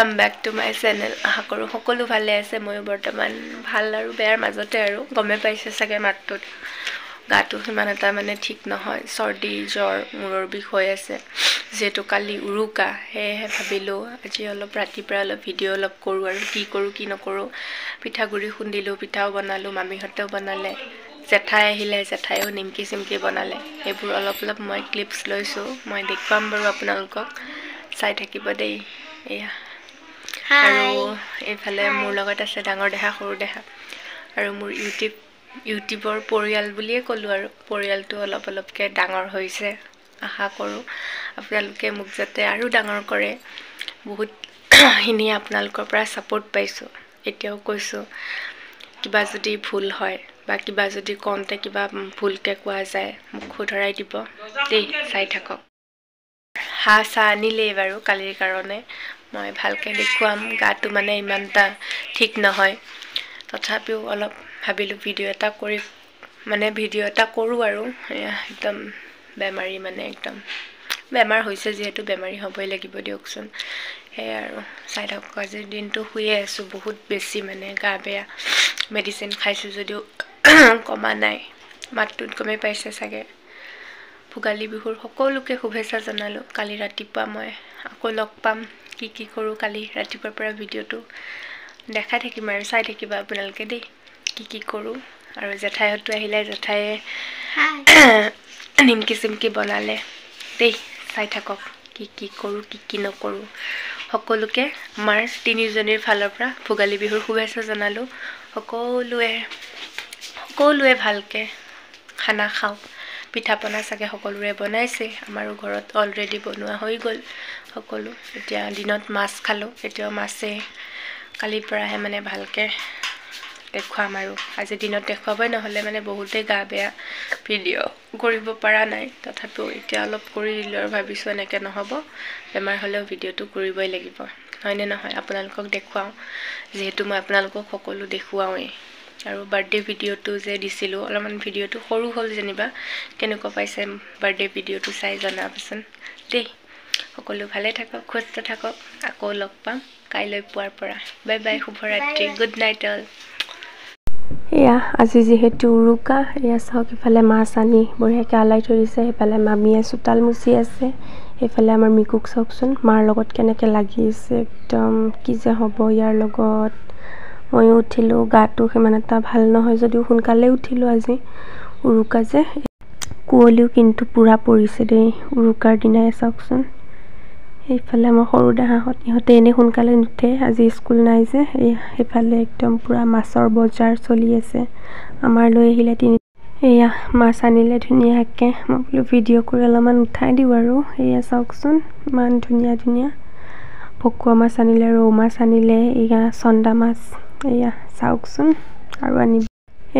Welcome back to my channel. আশা কৰোঁ সকলো ভালে আছে। মই বৰ্তমান ভাল আৰু বেয়াৰ মাজতে আৰু গমে পাইছে চাগে মাতটোত গাটো সিমান এটা মানে ঠিক নহয়, চৰ্দি জ্বৰ মূৰৰ বিষ হৈ আছে। যেহেতু কালি উৰুকা সেয়েহে ভাবিলোঁ আজি অলপ ৰাতিপুৱা অলপ ভিডিঅ' অলপ কৰোঁ আৰু কি কৰোঁ কি নকৰোঁ। পিঠাগুড়ি খুন্দিলোঁ, পিঠাও বনালোঁ, মামীহঁতেও বনালে, জেঠাই আহিলে, জেঠাইও নিমকি চিমকি বনালে। সেইবোৰ অলপ অলপ মই ক্লিপছ লৈছোঁ, মই দেখুৱাম বাৰু আপোনালোকক, চাই থাকিব দেই। এয়া আৰু এইফালে মোৰ লগত আছে ডাঙৰ দেহা সৰু দেহা আৰু মোৰ ইউটিউবৰ পৰিয়াল বুলিয়ে ক'লোঁ আৰু পৰিয়ালটো অলপ অলপকৈ ডাঙৰ হৈছে। আশা কৰোঁ আপোনালোকে মোক যাতে আৰু ডাঙৰ কৰে। বহুতখিনি আপোনালোকৰ পৰা ছাপোৰ্ট পাইছোঁ। এতিয়াও কৈছোঁ কিবা যদি ভুল হয় বা কিবা যদি কওঁতে কিবা ভুলকৈ কোৱা যায় মোক শুধৰাই দিব দেই। চাই থাকক। হাঁহ চাহ আনিলেই বাৰু কালিৰ কাৰণে, মই ভালকৈ দেখুৱাম। গাটো মানে ইমান এটা ঠিক নহয়, তথাপিও অলপ ভাবিলোঁ ভিডিঅ' এটা কৰোঁ আৰু একদম বেমাৰী মানে একদম বেমাৰ হৈছে যিহেতু বেমাৰী হ'বই লাগিব দিয়কচোন। সেয়াই আৰু চাই থাকক। আজিৰ দিনটো শুয়ে আছোঁ, বহুত বেছি মানে গা বেয়া। মেডিচিন খাইছোঁ যদিও কমা নাই। মাতটোত গমেই পাইছে চাগে। ভোগালী বিহুৰ সকলোকে শুভেচ্ছা জনালোঁ। কালি ৰাতিপুৱা মই আকৌ লগ পাম। কি কৰোঁ কালি ৰাতিপুৱাৰ পৰা ভিডিঅ'টো দেখাই থাকিম আৰু চাই থাকিবা আপোনালোকে দেই কি কৰোঁ। আৰু জেঠাইহঁতো আহিলে, জেঠাইয়ে নিমকি চিমকি বনালে দেই। চাই থাকক কি কৰোঁ কি নকৰোঁ। সকলোকে আমাৰ তিনিজনীৰ ফালৰ পৰা ভোগালী বিহুৰ শুভেচ্ছা জনালোঁ। সকলোৱে ভালকৈ খানা খাওক। পিঠা পনা চাগে সকলোৰে বনাইছে, আমাৰো ঘৰত অলৰেডি বনোৱা হৈ গ'ল সকলো। এতিয়া দিনত মাছ খালোঁ, এতিয়াও মাছেই। কালিৰ পৰাহে মানে ভালকৈ দেখুৱাম আৰু আজি দিনত দেখুৱাবই, নহ'লে মানে বহুতেই গা বেয়া, ভিডিঅ' কৰিব পৰা নাই। তথাপিও এতিয়া অলপ কৰি দিলোঁ আৰু ভাবিছোঁ এনেকৈ নহ'ব, বেমাৰ হ'লেও ভিডিঅ'টো কৰিবই লাগিব, হয়নে নহয়। আপোনালোকক দেখুৱাওঁ যিহেতু মই আপোনালোকক সকলো দেখুৱাওঁৱেই। আৰু বাৰ্থডে ভিডিঅ'টো যে দিছিলোঁ, অলপমান ভিডিঅ'টো সৰু হ'ল যেনিবা। কেনেকুৱা পাইছে বাৰ্থডে ভিডিঅ'টো চাই জনাবচোন দেই। সকলো ভালে থাকক, সুস্থ থাকক। আকৌ লগ পাম কাইলৈ পুৱাৰ পৰা। বাই বাই, শুভৰাত্ৰি, গুড নাইট অল। এয়া আজি যিহেতু উৰুকা, এয়া চাওক ইফালে মাছ আনি বঢ়িয়াকৈ আলাই থৈ দিছে, সেইফালে মামীয়ে চোতাল মুচি আছে, সেইফালে আমাৰ মিকুক চাওকচোন মাৰ লগত কেনেকৈ লাগি আছে। একদম কি যে হ'ব ইয়াৰ লগত। ময়ো উঠিলোঁ, গাটো সিমান এটা ভাল নহয় যদিও সোনকালে উঠিলোঁ আজি উৰুকা যে। কুঁৱলীও কিন্তু পূৰা পৰিছে দেই উৰুকাৰ দিনাই চাওকচোন। সেইফালে আমাৰ সৰু দেহাহঁত, ইহঁতে এনেই সোনকালে নুঠে, আজি স্কুল নাই যে। সেইফালে একদম পূৰা মাছৰ বজাৰ চলি আছে। আমাৰ লৈ আহিলে এয়া মাছ আনিলে ধুনীয়াকৈ। মই বোলো ভিডিঅ' কৰি অলপমান উঠাই দিওঁ আৰু। এয়া চাওকচোন ইমান ধুনীয়া ধুনীয়া ভকুৱা মাছ আনিলে, ৰৌ মাছ আনিলে, এয়া চন্দা মাছ, এয়া চাওকচোন আৰু আনিব।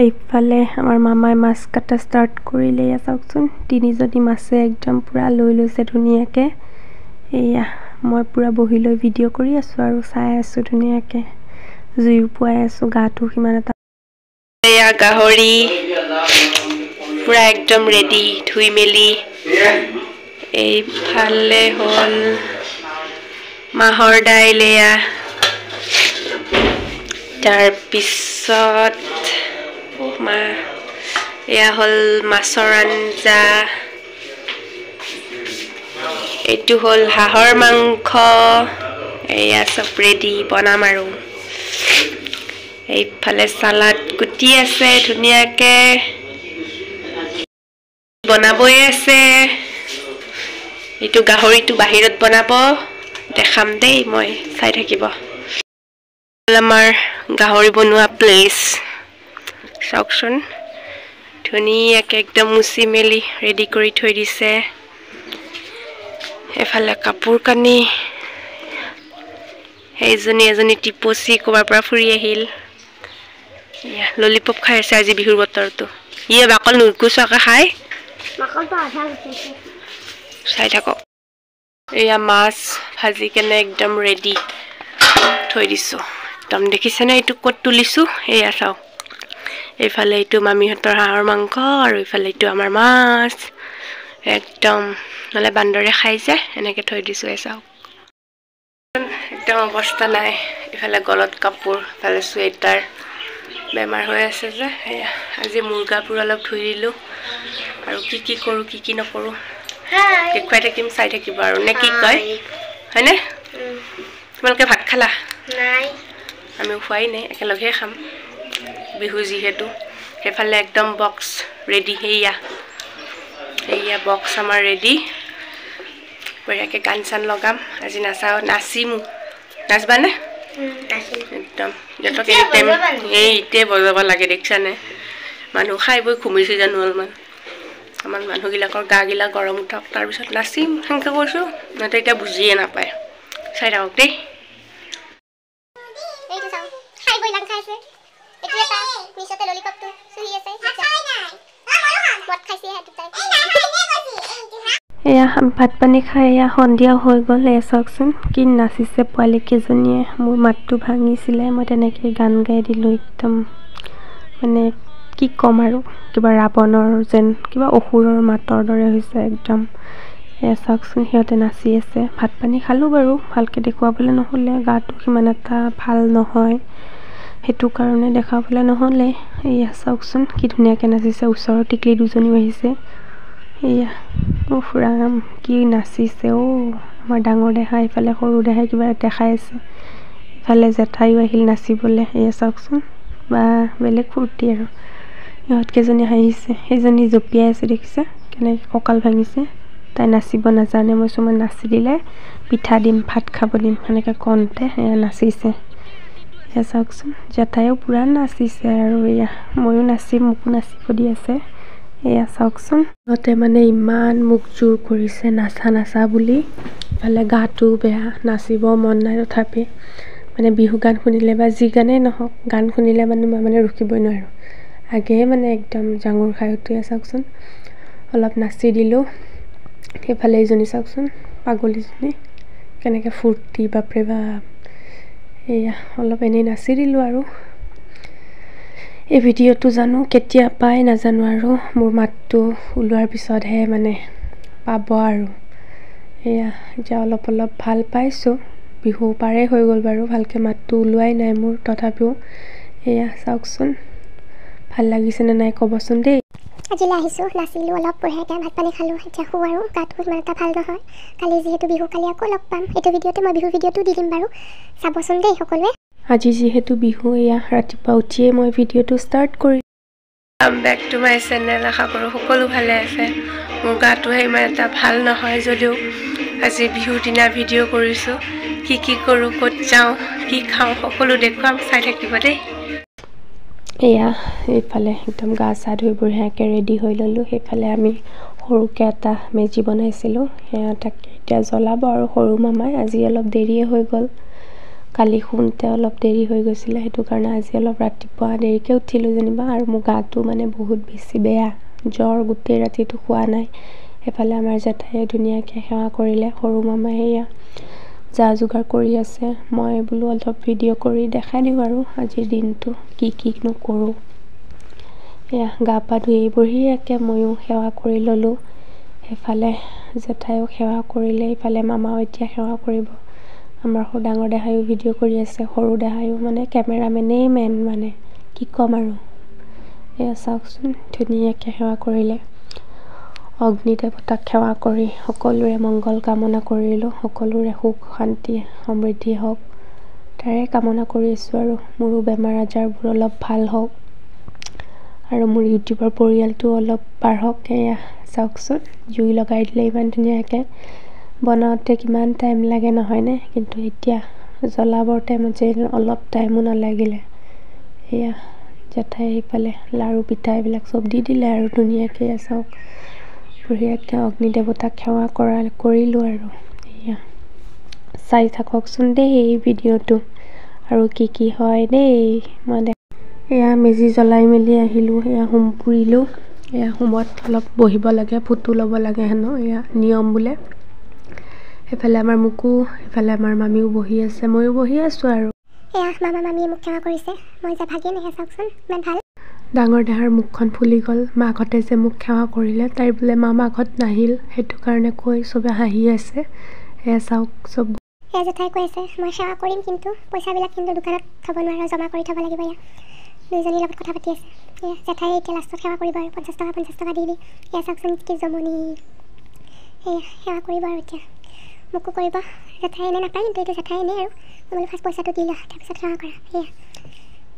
এইফালে আমাৰ মামাই মাছ কটা ষ্টাৰ্ট কৰিলে, এয়া চাওকচোন তিনিজনী মাছে একদম পূৰা লৈ লৈছে ধুনীয়াকৈ। এয়া মই পূৰা বহি লৈ ভিডিঅ' কৰি আছোঁ আৰু চাই আছোঁ ধুনীয়াকৈ, জুইও পুৱাই আছোঁ। গাটো সিমান এটা, এয়া গাহৰি পূৰা একদম ৰেডি ধুই মেলি। এইফালে হ'ল মাহৰ দাইল, এয়া তাৰপিছত এয়া হ'ল মাছৰ আঞ্জা, এইটো হ'ল হাঁহৰ মাংস। এয়া চব ৰেডি বনাম আৰু। এইফালে চালাড কুটি আছে ধুনীয়াকৈ, বনাবই আছে। এইটো গাহৰিটো বাহিৰত বনাব, দেখাম দেই মই, চাই থাকিব। আমাৰ গাহৰি বনোৱা প্লেচ চাওকচোন, ধুনীয়াকৈ একদম মুচি মেলি ৰেডি কৰি থৈ দিছে। এফালে কাপোৰ কানি, এজনী টিপচি ক'ৰবাৰ পৰা ফুৰি আহিল, ললিপপ খাই আছে আজি বিহুৰ বতৰটো। ইয়ে বাকল নুগুচোৱাকৈ খাই, চাই থাকক। এয়া মাছ ভাজি কেনে একদম ৰেডি থৈ দিছোঁ। একদম দেখিছেনে এইটো ক'ত তুলিছোঁ, এয়া চাওক। এইফালে এইটো মামীহঁতৰ হাঁহৰ মাংস আৰু এইফালে এইটো আমাৰ মাছ। একদম নহ'লে বান্দৰে খাই যে, এনেকৈ থৈ দিছোঁ। এই চাওক একদম একদম অৱস্থা নাই ইফালে গলত কাপোৰ ইফালে চুৱেটাৰ বেমাৰ হৈ আছে যে সেয়া আজি মুৰ্গাবোৰ অলপ ধুই দিলোঁ আৰু কি কৰোঁ কি নকৰোঁ দেখুৱাই থাকিম চাই থাকিব আৰু নে কি কয় হয়নে তোমালোকে ভাত খালা নাই আমি খোৱাই নাই একেলগে খাম বিহু যিহেতু সেইফালে একদম বক্স ৰেডি সেয়া বক্স আমাৰ ৰেডি বঢ়িয়াকৈ গান চান লগাম আজি নাচিমো নাচবানে একদম সিহঁতক এতিয়া বজাব লাগে দেখিছানে মানুহ খাই বৈ ঘুমিছে জানো অলপমান আমাৰ মানুহবিলাকৰ গাগিলা গৰম উঠক তাৰপিছত নাচিম সেনেকৈ কৈছোঁ সিহঁতে এতিয়া বুজিয়ে নাপায় চাই থাকক দেই এয়া ভাত পানী খাই এয়া সন্ধিয়া হৈ গ'ল এয়া চাওকচোন কি নাচিছে পোৱালীকেইজনীয়ে মোৰ মাতটো ভাঙিছিলে মই তেনেকৈ গান গাই দিলোঁ একদম মানে কি ক'ম আৰু কিবা ৰাৱণৰ যেন কিবা অসুৰৰ মাতৰ দৰে হৈছে একদম এয়া চাওকচোন সিহঁতে নাচি আছে ভাত পানী খালোঁ বাৰু ভালকৈ দেখুৱাবলৈ নহ'লে গাটো সিমান এটা ভাল নহয় সেইটো কাৰণে দেখাবলৈ নহ'লে এয়া চাওকচোন কি ধুনীয়াকৈ নাচিছে ওচৰৰ টিকলি দুজনীও আহিছে এয়া ৰাম কি নাচিছে আমাৰ ডাঙৰ দেহা ইফালে সৰু দেহাই কিবা দেখাই আছে ইফালে জেঠাইও আহিল নাচিবলৈ এয়া চাওকচোন বা বেলেগ ফূৰ্তি আৰু ইহঁতকেইজনী হাঁহিছে সেইজনী জঁপিয়াই আছে দেখিছে কেনেকৈ কঁকাল ভাঙিছে তাই নাচিব নাজানে মই নাচি দিলে পিঠা দিম ভাত খাব দিম সেনেকৈ কওঁতে এয়া নাচিছে এয়া চাওকচোন জেঠাইও পূৰা নাচিছে আৰু এয়া ময়ো নাচিম মোকো নাচিব দি আছে এয়া চাওকচোন সিহঁতে মানে ইমান মোক জোৰ কৰিছে নাচা বুলি ইফালে গাটো বেয়া নাচিব মন নাই তথাপি মানে বিহু গান শুনিলে বা যি গানেই নহওক গান শুনিলে মানে মই মানে ৰখিবই নোৱাৰোঁ আগেয়ে মানে একদম জাঙুৰ খাই উঠি চাওকচোন অলপ নাচি দিলোঁ সেইফালে এইজনী চাওকচোন পাগলীজনী কেনেকৈ ফূৰ্তি বাপৰে বাপ এয়া অলপ এনেই নাচি দিলোঁ আৰু এই ভিডিঅ'টো জানো কেতিয়া পাই নাজানো আৰু মোৰ মাতটো ওলোৱাৰ পিছতহে মানে পাব আৰু এয়া এতিয়া অলপ ভাল পাইছোঁ বিহু পাৰেই হৈ গ'ল বাৰু ভালকৈ মাতটো ওলোৱাই নাই মোৰ তথাপিও এয়া চাওকচোন ভাল লাগিছেনে নাই ক'বচোন দেই আজিলৈ আহিছোঁ নাচিলোঁ অলপ বঢ়িয়াকৈ ভাত পানী খালোঁ এতিয়া শু আৰু গাটো ইমান এটা ভাল নহয় কালি যিহেতু বিহু কালি আকৌ লগ পাম এইটো ভিডিঅ'তে মই বিহু ভিডিঅ'টো দি দিম বাৰু চাবচোন দেই সকলোৱে আজি যিহেতু বিহু এয়া ৰাতিপুৱা উঠিয়ে মই ভিডিঅ'টো ষ্টাৰ্ট কৰি বেক টু মাই চেনেল আশা কৰোঁ সকলো ভালে আছে মোৰ গাটোহে ইমান এটা ভাল নহয় যদিও আজি বিহুৰ দিনা ভিডিঅ' কৰিছোঁ কি কৰোঁ ক'ত যাওঁ কি খাওঁ সকলো দেখুৱাম চাই থাকিব দেই এয়া এইফালে একদম গা চা ধুই বঢ়িয়াকৈ ৰেডি হৈ ল'লোঁ সেইফালে আমি সৰুকৈ এটা মেজি বনাইছিলোঁ সেয়া তাকে এতিয়া জ্বলাব আৰু সৰু মামাই আজি অলপ দেৰিয়ে হৈ গ'ল কালি শুওঁতে অলপ দেৰি হৈ গৈছিলে সেইটো কাৰণে আজি অলপ ৰাতিপুৱা দেৰিকৈ উঠিলোঁ যেনিবা আৰু মোৰ গাটো মানে বহুত বেছি বেয়া জ্বৰ গোটেই ৰাতিটো খোৱা নাই এফালে আমাৰ জেঠাইয়ে ধুনীয়াকৈ সেৱা কৰিলে সৰু মামাই সেয়া যা যোগাৰ কৰি আছে মই বোলো অলপ ভিডিঅ' কৰি দেখাই দিওঁ আৰু আজিৰ দিনটো কি নকৰোঁ এয়া গা পা ধুই বঢ়িয়াকৈ ময়ো সেৱা কৰি ল'লোঁ সেইফালে জেঠাইও সেৱা কৰিলে ইফালে মামাও এতিয়া সেৱা কৰিব আমাৰ ডাঙৰ দেহায়ো ভিডিঅ' কৰি আছে সৰু দেহায়ো মানে কেমেৰামেনেই মেইন মানে কি ক'ম আৰু এয়া চাওকচোন ধুনীয়াকৈ সেৱা কৰিলে অগ্নি দেৱতাক সেৱা কৰি সকলোৰে মংগল কামনা কৰিলোঁ সকলোৰে সুখ শান্তি সমৃদ্ধি হওক তাৰে কামনা কৰি আছোঁ আৰু মোৰো বেমাৰ আজাৰবোৰ অলপ ভাল হওক আৰু মোৰ ইউটিউবৰ পৰিয়ালটো অলপ বাঢ়ক এয়া চাওকচোন জুই লগাই দিলে ইমান ধুনীয়াকৈ বনাওঁতে কিমান টাইম লাগে নহয়নে কিন্তু এতিয়া জ্বলাবৰ টাইমত যে অলপ টাইমো নালাগিলে এয়া জেঠাই সেইফালে লাড়ু পিঠা এইবিলাক চব দি দিলে আৰু ধুনীয়াকৈ চাওক বঢ়িয়াকৈ অগ্নি দেৱতাক সেৱা কৰিলোঁ আৰু এয়া চাই থাককচোন দেই এই ভিডিঅ'টো আৰু কি হয় দেই মই এয়া মেজি জ্বলাই মেলি আহিলোঁ এয়া হোম পুৰিলোঁ এয়া হোমত অলপ বহিব লাগে ফটো ল'ব লাগে হেনো এয়া নিয়ম বোলে সেইফালে আমাৰ মোকো সেইফালে আমাৰ মামীও বহি আছে ময়ো বহি আছোঁ আৰু এয়া মামা মামীয়ে মোক সেৱা কৰিছে মই যে ভাগিয়ে নাহে চাওকচোন ইমান ভাল ডাঙৰ দেহাৰ মুখখন ফুলি গ'ল মাকহঁতে যে মোক সেৱা কৰিলে তাইৰ বোলে মামাকহঁত নাহিল সেইটো কাৰণে কৈ চবে হাঁহি আছে এয়া চাওক চব এয়া জেঠাই কৈ আছে মই সেৱা কৰিম, কিন্তু পইচাবিলাক কিন্তু দোকানত থ'ব নোৱাৰোঁ, জমা কৰি থ'ব লাগিব। এয়া দুইজনীৰ লগত কথা পাতি আছে। এয়া জেঠাই এতিয়া লাষ্টত সেৱা কৰিব আৰু 50 টকা দি এয়া চাওকচোন কি জমনি। এয়া সেৱা কৰিব আৰু এতিয়া মোকো কৰিব। জেঠাই এনে নাপায়, কিন্তু এইটো জেঠাই এনেই আৰু মই বোলো ফাৰ্ষ্ট পইচাটো দি লোৱা, তাৰপিছত সেৱা কৰা। এয়া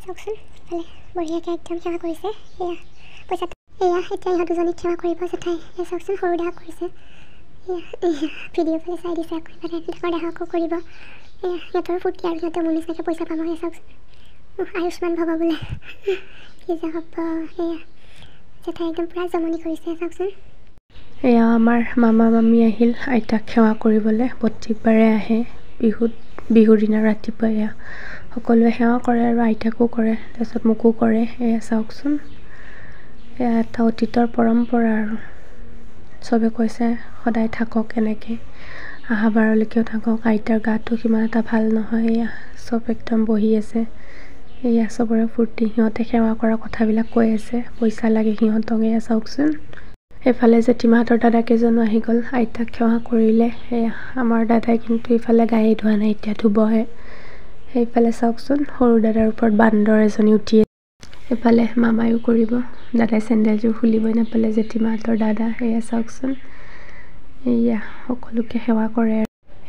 চাওকচোন ইফালে বঢ়িয়াকৈ একদম সেৱা কৰিছে। এয়া পইচাটো এয়া এতিয়া ইহঁত দুজনীক সেৱা কৰিব জেঠাই। এয়া চাওকচোন সৰু দেহাক কৰিছে। এয়া ভিডিঅ' ফালে চাই দিছে, আকৌ ইফালে ডাঙৰ দেহাকো কৰিব। এয়া সিহঁতৰ ফূৰ্তি আৰু সিহঁতে মোৰ নিচিনাকৈ পইচা পাব। এয়া চাওকচোন আয়ুষ্মান ভৱ বোলে, কি যে হ'ব। এয়া জেঠাই একদম পূৰা জমনি কৰিছে চাওকচোন। এয়া আমাৰ মামা মামী আহিল আইতাক সেৱা কৰিবলৈ। প্ৰত্যেকবাৰে আহে বিহুৰ দিনা ৰাতিপুৱা। এয়া সকলোৱে সেৱা কৰে আৰু আইতাকো কৰে, তাৰপিছত মোকো কৰে। এয়া চাওকচোন এয়া এটা অতীতৰ পৰম্পৰা আৰু চবে কৈছে সদায় থাকক এনেকৈ, অহা বাৰলৈকেও থাকক। আইতাৰ গাটো সিমান এটা ভাল নহয়। এয়া চব একদম বহি আছে। এয়া চবৰে ফূৰ্তি, সিহঁতে সেৱা কৰা কথাবিলাক কৈ আছে, পইচা লাগে সিহঁতক। এয়া চাওকচোন এইফালে জেঠীমাহঁতৰ দাদাকেইজনো আহি গ'ল, আইতাক সেৱা কৰিলে। এয়া আমাৰ দাদাই কিন্তু ইফালে গায়ে ধোৱা নাই, এতিয়া ধুবহে। সেইফালে চাওকচোন সৰু দাদাৰ ওপৰত বান্দৰ এজনী উঠি আছে। এইফালে মামায়ো কৰিব, দাদাই চেণ্ডেলযোৰ খুলিবই নাপালে, জেঠীমাহঁতৰ দাদা। এয়া চাওকচোন এয়া সকলোকে সেৱা কৰে।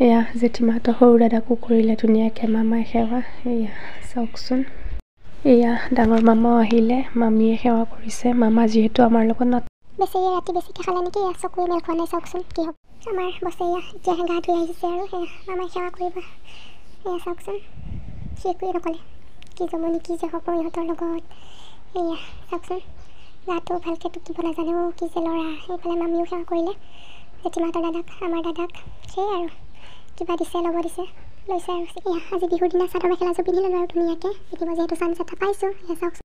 এয়া জেঠীমাহঁতৰ সৰু দাদাকো কৰিলে ধুনীয়াকৈ মামাই সেৱা। এয়া চাওকচোন এয়া ডাঙৰ মামাও আহিলে, মামীয়ে সেৱা কৰিছে। মামা যিহেতু আমাৰ লগত বেছি ৰাতি বেছিকৈ খালে নেকি? এয়া চকুৱে মেল খোৱা নাই, চাওকচোন কি হ'ব। আমাৰ বছেয়া এতিয়াহে গা ধুই আহিছে আৰু সেয়া মামাই সেৱা কৰিব। এয়া চাওকচোন সি একোৱে নক'লে, কি জমনি কি যে হ'ব ইহঁতৰ লগত। এয়া চাওকচোন গাটো ভালকৈ টুকিব নাজানেও, কি যে ল'ৰা। সেইফালে মামীও সেৱা কৰিলে জেঠীমাহঁতৰ দাদাক, আমাৰ দাদাক। সেয়াই আৰু কিবা দিছে ল'ব দিছে, লৈছে আৰু। এয়া আজি বিহুৰ দিনা চাদৰ মেখেলাযোৰ পিন্ধি ল'লোঁ আৰু ধুনীয়াকৈ পিন্ধিব যিহেতু চান্স এটা পাইছোঁ। এয়া চাওকচোন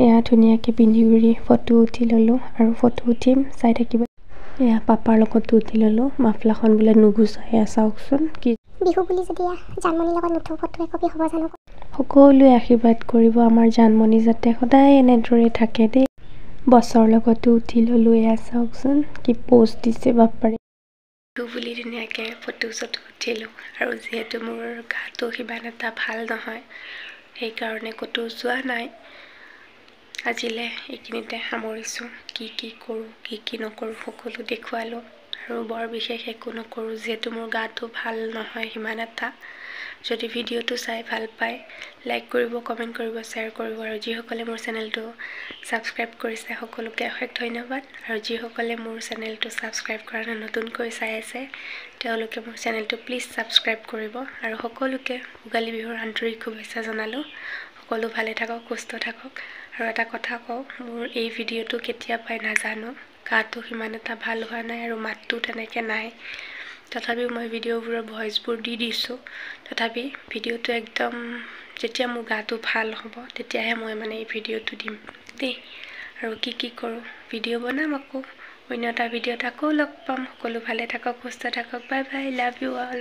এয়া ধুনীয়াকৈ পিন্ধি ঘূৰি ফটো উঠি ল'লোঁ, আৰু ফটো উঠিম চাই থাকিব। এয়া পাপাৰ লগতো উঠি ল'লোঁ, মাফলাখন বোলে নুগুচায়। এয়া চাওকচোন কি বিহু বুলি যদি জানমণিৰ লগত নুঠো ফটো একপি হ'ব জানো? সকলোৱে আশীৰ্বাদ কৰিব আমাৰ জানমণি যাতে সদায় এনেদৰে থাকে দেই। বছৰ লগতো উঠি ল'লোঁ। এয়া চাওকচোন কি প'ষ্ট দিছে বাপাৰে। বিহু বুলি ধুনীয়াকৈ ফটো চটো উঠিলোঁ, আৰু যিহেতু মোৰ গাটো সিমান এটা ভাল নহয় সেইকাৰণে ক'তো যোৱা নাই। আজিলৈ এইখিনিতে সামৰিছোঁ। কি কৰোঁ কি নকৰোঁ সকলো দেখুৱালোঁ, আৰু বৰ বিশেষ একো নকৰোঁ যিহেতু মোৰ গাটো ভাল নহয় সিমান এটা। যদি ভিডিঅ'টো চাই ভাল পায় লাইক কৰিব, কমেণ্ট কৰিব, শ্বেয়াৰ কৰিব, আৰু যিসকলে মোৰ চেনেলটো ছাবস্ক্ৰাইব কৰিছে সকলোকে অশেষ ধন্যবাদ। আৰু যিসকলে মোৰ চেনেলটো ছাবস্ক্ৰাইব কৰা নাই নতুনকৈ চাই আছে তেওঁলোকে মোৰ চেনেলটো প্লিজ ছাবস্ক্ৰাইব কৰিব। আৰু সকলোকে ভোগালী বিহুৰ আন্তৰিক শুভেচ্ছা জনালোঁ। সকলো ভালে থাকক, সুস্থ থাকক। আৰু এটা কথা কওঁ, মোৰ এই ভিডিঅ'টো কেতিয়া পাই নাজানো, গাটো সিমান এটা ভাল হোৱা নাই আৰু মাতটো তেনেকৈ নাই। তথাপিও মই ভিডিঅ'বোৰৰ ভইচবোৰ দি দিছোঁ। তথাপি ভিডিঅ'টো একদম যেতিয়া মোৰ গাটো ভাল হ'ব তেতিয়াহে মই এই ভিডিঅ'টো দিম দেই। আৰু কি কৰোঁ ভিডিঅ' বনাম আকৌ, অন্য এটা ভিডিঅ'ত আকৌ লগ পাম। সকলো ভালে থাকক, সুস্থ থাকক। Bye bye, love you all.